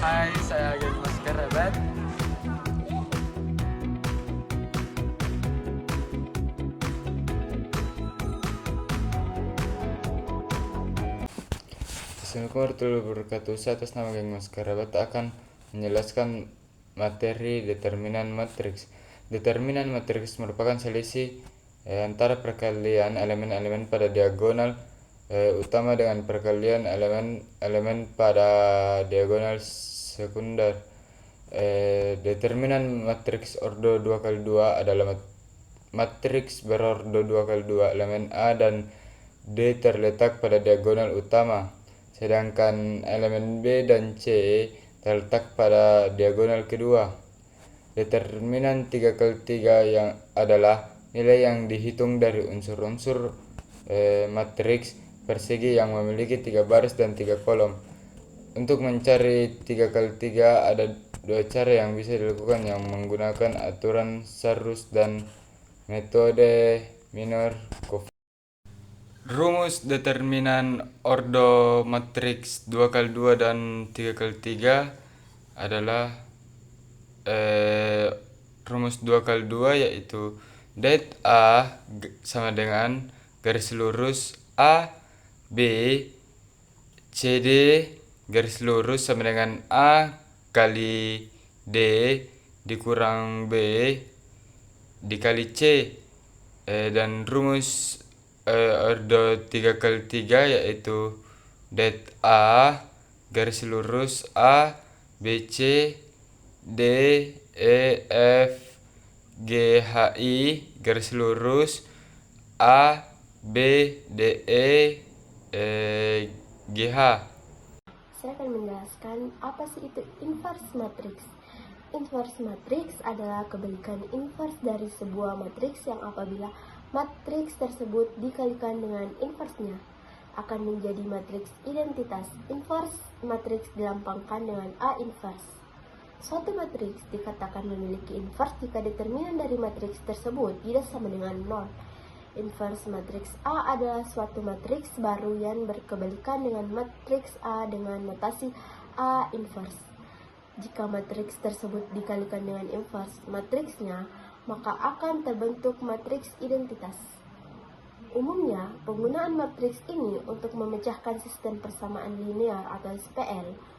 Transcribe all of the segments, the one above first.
Hai, saya Agen Masker Hebat. Assalamualaikum warahmatullahi wabarakatuh. Saya atas nama Geng Masker Hebat akan menjelaskan materi determinan matriks. Determinan matriks merupakan selisih antara perkalian elemen-elemen pada diagonal utama dengan perkalian elemen-elemen pada diagonal sekunder. Determinan matriks ordo 2x2 adalah matriks berordo 2x2 elemen A dan D terletak pada diagonal utama, sedangkan elemen B dan C terletak pada diagonal kedua. Determinan 3x3 yang adalah nilai yang dihitung dari unsur-unsur matriks persegi yang memiliki 3 baris dan 3 kolom. Untuk mencari 3x3 ada dua cara yang bisa dilakukan, yang menggunakan aturan Sarus dan metode Minor-Coffin. Rumus determinan ordo matriks 2x2 dan 3x3 adalah rumus 2x2 yaitu det A sama dengan garis lurus A B CD garis lurus sama dengan A kali D dikurang B dikali C, dan rumus ordo 3x3 yaitu det A garis lurus A BC D E F G H I garis lurus A B D E G H. Saya akan menjelaskan apa sih itu inverse matriks. Inverse matriks adalah kebalikan inverse dari sebuah matriks yang apabila matriks tersebut dikalikan dengan inversenya akan menjadi matriks identitas. Inverse matriks dilambangkan dengan A inverse. Suatu matriks dikatakan memiliki inverse jika determinan dari matriks tersebut tidak sama dengan 0. Inverse matriks A adalah suatu matriks baru yang berkebalikan dengan matriks A dengan notasi A inverse. Jika matriks tersebut dikalikan dengan inverse matriksnya, maka akan terbentuk matriks identitas. Umumnya, penggunaan matriks ini untuk memecahkan sistem persamaan linear atau SPL.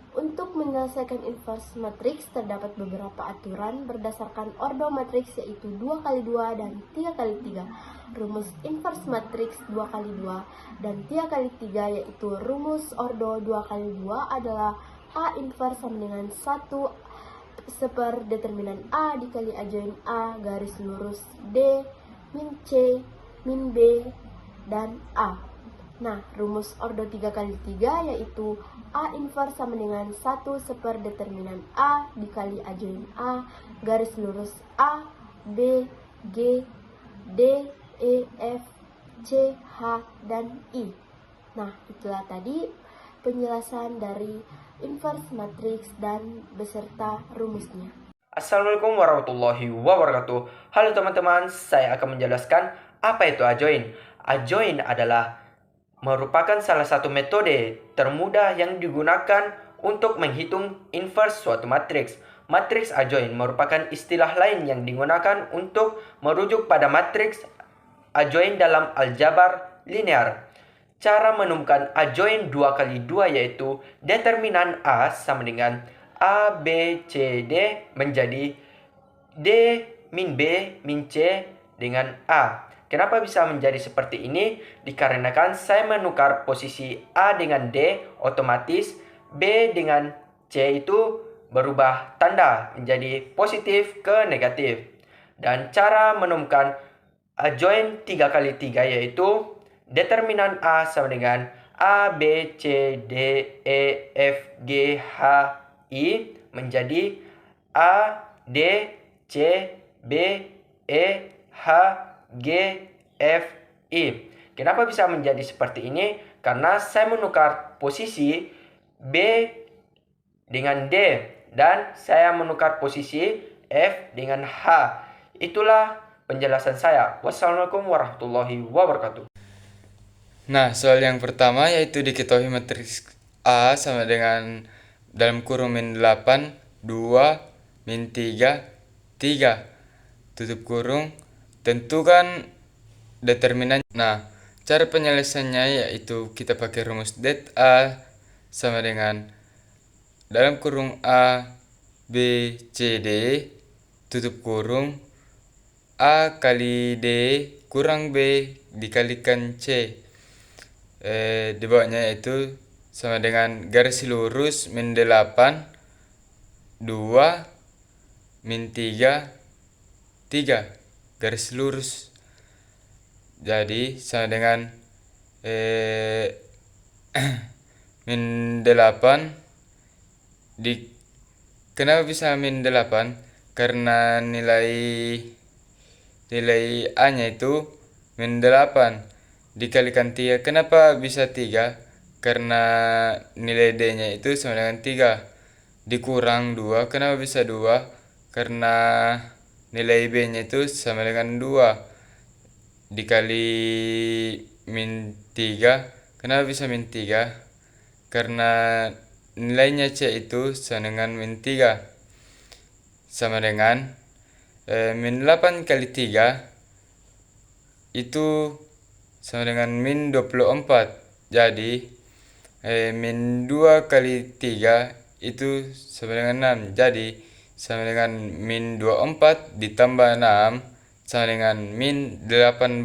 Untuk menyelesaikan inverse matriks terdapat beberapa aturan berdasarkan ordo matriks yaitu 2x2 dan 3x3. Rumus inverse matriks 2x2 dan 3x3 yaitu rumus ordo 2x2 adalah A inverse sama dengan 1 seper determinan A dikali adjoin A garis lurus D min C min B dan A. Nah, rumus ordo 3x3 yaitu A inverse sama dengan 1 seper determinan A dikali adjoin A garis lurus A, B, G, D, E, F, C, H, dan I. Nah, itulah tadi penjelasan dari inverse matriks dan beserta rumusnya. Assalamualaikum warahmatullahi wabarakatuh. Halo teman-teman, saya akan menjelaskan apa itu adjoin. Adjoin adalah merupakan salah satu metode termudah yang digunakan untuk menghitung inverse suatu matriks. Matriks adjoin merupakan istilah lain yang digunakan untuk merujuk pada matriks adjoin dalam aljabar linear. Cara menemukan adjoin 2x2 yaitu determinan A sama dengan A, B, C, D menjadi D min B min C dengan A. Kenapa bisa menjadi seperti ini? Dikarenakan saya menukar posisi A dengan D, otomatis B dengan C itu berubah tanda menjadi positif ke negatif. Dan cara menemukan adjoin 3x3 yaitu determinan A sama dengan A, B, C, D, E, F, G, H, I menjadi A, D, C, B, E, H, G, F, I. Kenapa bisa menjadi seperti ini? Karena saya menukar posisi B dengan D dan saya menukar posisi F dengan H. Itulah penjelasan saya. Wassalamualaikum warahmatullahi wabarakatuh. Nah, soal yang pertama yaitu diketahui matriks A sama dengan dalam kurung min 8, 2, min 3, 3. Tutup kurung. Tentukan determinan. Nah, cara penyelesaiannya yaitu kita pakai rumus det A sama dengan dalam kurung A, B, C, D, tutup kurung, A kali D kurang B dikalikan C. Di bawahnya itu sama dengan garis lurus min 8, 2, min 3, 3. Garis lurus. Jadi sama dengan min 8 kenapa bisa min 8? Karena nilai A-nya itu min 8 dikalikan 3. Kenapa bisa 3? Karena nilai D-nya itu sama dengan 3 dikurang 2. Kenapa bisa 2? Karena nilai B-nya itu sama dengan 2 dikali min 3. Kenapa bisa min 3? Karena nilainya C itu sama dengan min 3. Sama dengan min 8 kali 3 itu sama dengan min 24. Jadi min 2 kali 3 itu sama dengan 6. Jadi sama dengan min 24 ditambah 6 sama dengan min 18.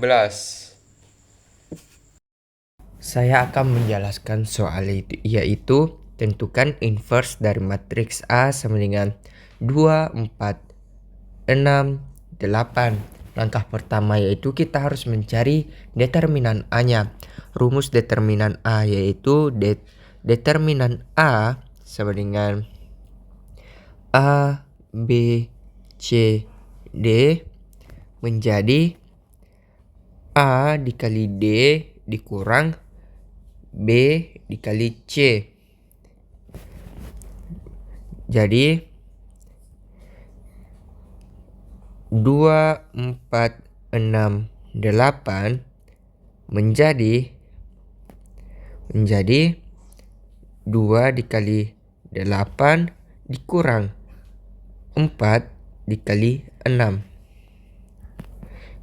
Saya akan menjelaskan soal itu, yaitu tentukan inverse dari matriks A sama dengan 2, 4, 6, 8. Langkah pertama yaitu kita harus mencari determinan A-nya. Rumus determinan A yaitu determinan A sama dengan A, B, C, D menjadi A dikali D dikurang B dikali C. Jadi 2, 4, 6, 8 menjadi 2 dikali 8 dikurang 4 dikali 6.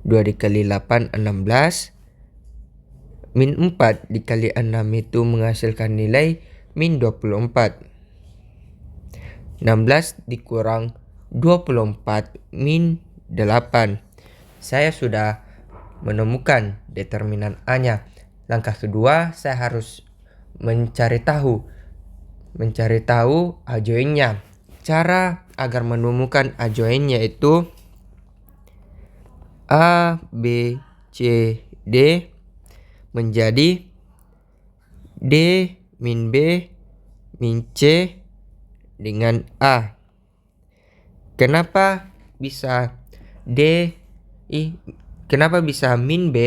2 dikali 8, 16. Min 4 dikali 6 itu menghasilkan nilai min 24. 16 dikurang 24 min 8. Saya sudah menemukan determinan A-nya. Langkah kedua, saya harus mencari tahu adjoinnya. Cara agar menemukan adjoinnya itu A, B, C, D menjadi D min B min C dengan A. Kenapa bisa min B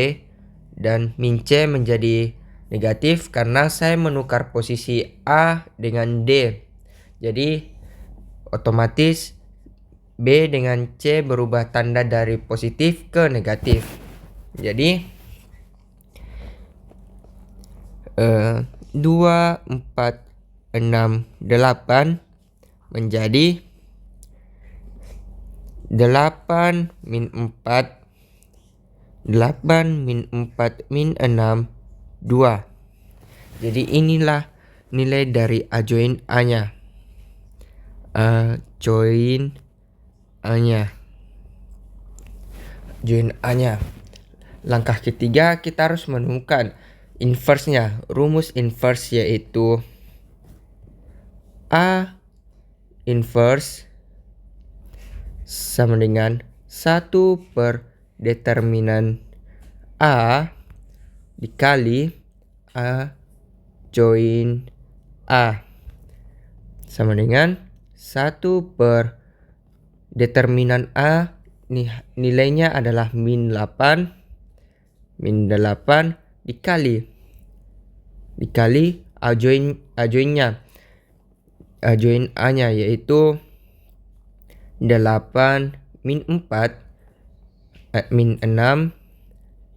dan min C menjadi negatif? Karena saya menukar posisi A dengan D. Jadi otomatis B dengan C berubah tanda dari positif ke negatif. Jadi 2, 4, 6, 8 menjadi 8 min 4, 8 min 4 min 6, 2. Jadi inilah nilai dari adjoin A-nya. Adjoin A-nya. Langkah ketiga, kita harus menemukan inverse-nya. Rumus inverse yaitu A inverse sama dengan 1 per determinan A dikali A join A sama dengan 1 per determinan A nilainya adalah min 8 dikali adjoinnya. Adjoin A-nya yaitu 8 min 4 min 6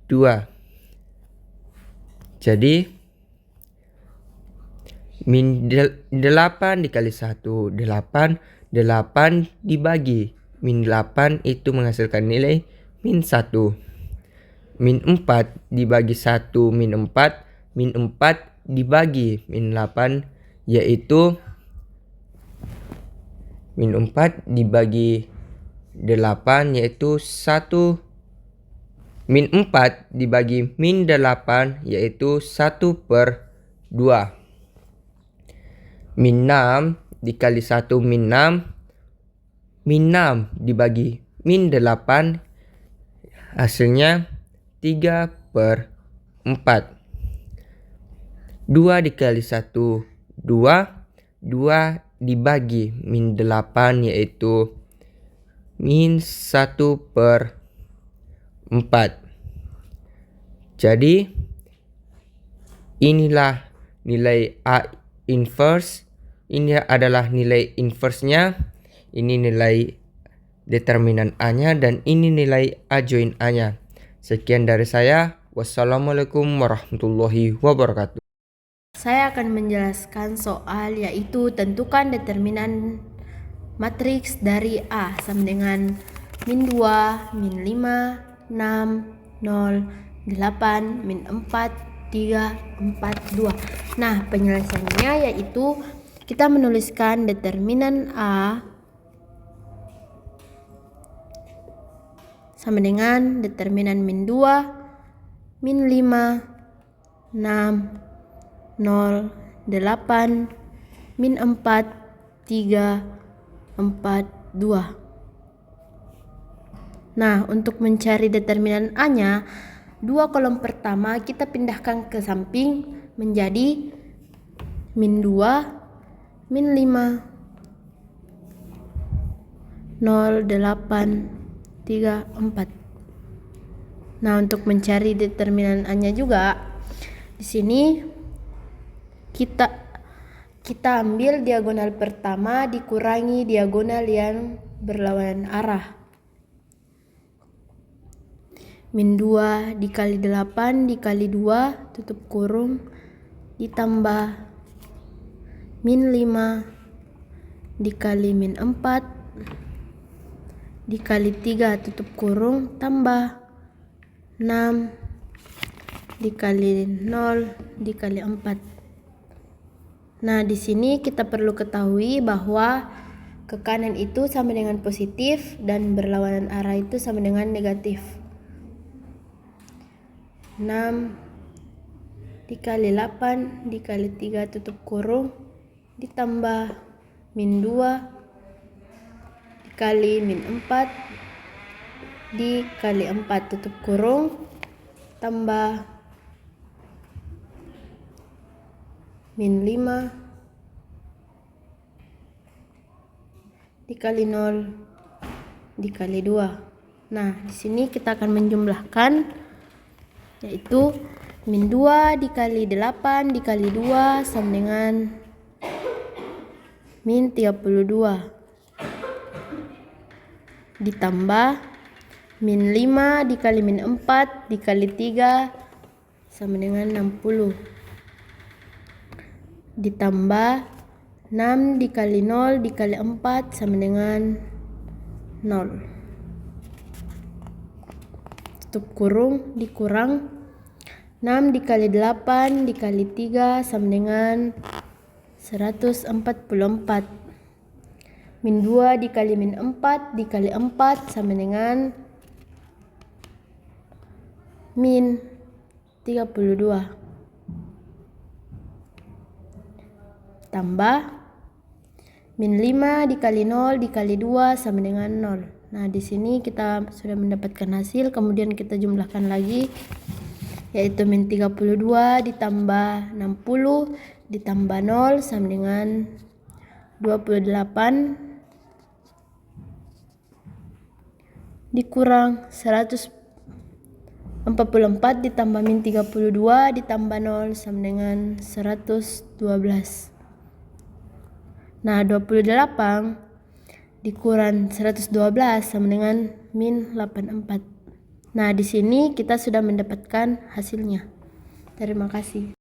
2. Jadi Min 8 dikali 1, 8. 8 dibagi min 8 itu menghasilkan nilai min 1. Min 4 dibagi 1 min 4. Min 4 dibagi min 8 yaitu min 4 dibagi 8 yaitu 1. Min 4 dibagi min 8 yaitu 1/2. Min 6 dikali 1 min 6. Min 6 dibagi min 8 hasilnya 3/4. 2 dikali 1 2. 2 dibagi min 8 yaitu min 1/4. Jadi inilah nilai A inverse. Ini adalah nilai inverse-nya. Ini nilai determinan A-nya dan ini nilai A join A-nya. Sekian dari saya. Wassalamualaikum warahmatullahi wabarakatuh. Saya akan menjelaskan soal yaitu tentukan determinan matriks dari A sama dengan min 2, min 5, 6, 0, 8, min 4, 3, 4, 2. Nah, penyelesaiannya yaitu kita menuliskan determinan A sama dengan determinan min 2, min 5, 6, 0, 8, min 4, 3, 4, 2. Nah, untuk mencari determinan A-nya, 2 kolom pertama kita pindahkan ke samping menjadi min 2, min 5, 0, 8, 3, 4. Nah, untuk mencari determinan A-nya juga, di sini kita ambil diagonal pertama dikurangi diagonal yang berlawanan arah. Min 2 dikali 8 dikali 2 tutup kurung ditambah min 5 dikali min 4 dikali 3 tutup kurung tambah 6 dikali 0 dikali 4. Nah, di sini kita perlu ketahui bahwa ke kanan itu sama dengan positif dan berlawanan arah itu sama dengan negatif. 6 dikali 8 dikali 3 tutup kurung ditambah min 2 dikali min 4 dikali 4 tutup kurung tambah min 5 dikali 0 dikali 2. Nah, di sini kita akan menjumlahkan yaitu min 2 dikali 8 dikali 2 sama dengan min 32 ditambah min 5 dikali min 4 dikali 3 sama dengan 60 ditambah 6 dikali 0 dikali 4 sama dengan 0. Tutup kurung dikurang 6 dikali 8 dikali 3 sama dengan 144. Min 2 dikali min 4 dikali 4 sama dengan min 32 tambah min 5 dikali 0 dikali 2 sama dengan 0. Nah, di sini kita sudah mendapatkan hasil, kemudian kita jumlahkan lagi yaitu min 32 ditambah 60 ditambah 0 sama dengan 28 dikurang 144 ditambah min 32 ditambah 0 sama dengan 112. Nah, 28 dikurang 112 sama dengan min 84. Nah, di sini kita sudah mendapatkan hasilnya. Terima kasih.